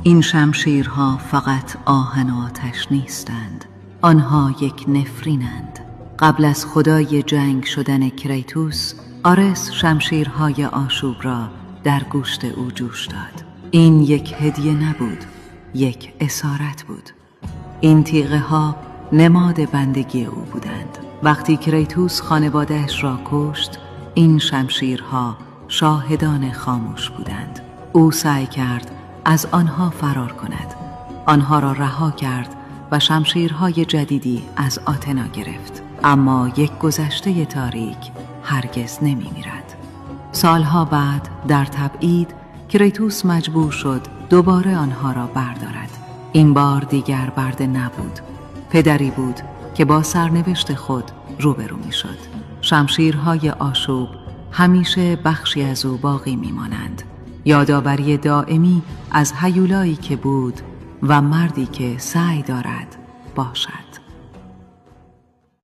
این شمشیرها فقط آهن و آتش نیستند، آنها یک نفرینند. قبل از خدای جنگ شدن کریتوس، آرس شمشیرهای آشوب را در گوشت او جوش داد. این یک هدیه نبود، یک اسارت بود. این تیغه ها نماد بندگی او بودند. وقتی کریتوس خانواده‌اش را کشت، این شمشیرها شاهدان خاموش بودند. او سعی کرد از آنها فرار کند، آنها را رها کرد و شمشیرهای جدیدی از آتنا گرفت. اما یک گذشته تاریک هرگز نمی میرد. سالها بعد در تبعید کریتوس مجبور شد دوباره آنها را بردارد. این بار دیگر برده نبود، پدری بود که با سرنوشت خود روبرو می شد. شمشیرهای آشوب همیشه بخشی از او باقی می مانند، یادآوری دائمی از هیولایی که بود و مردی که سعی دارد باشد.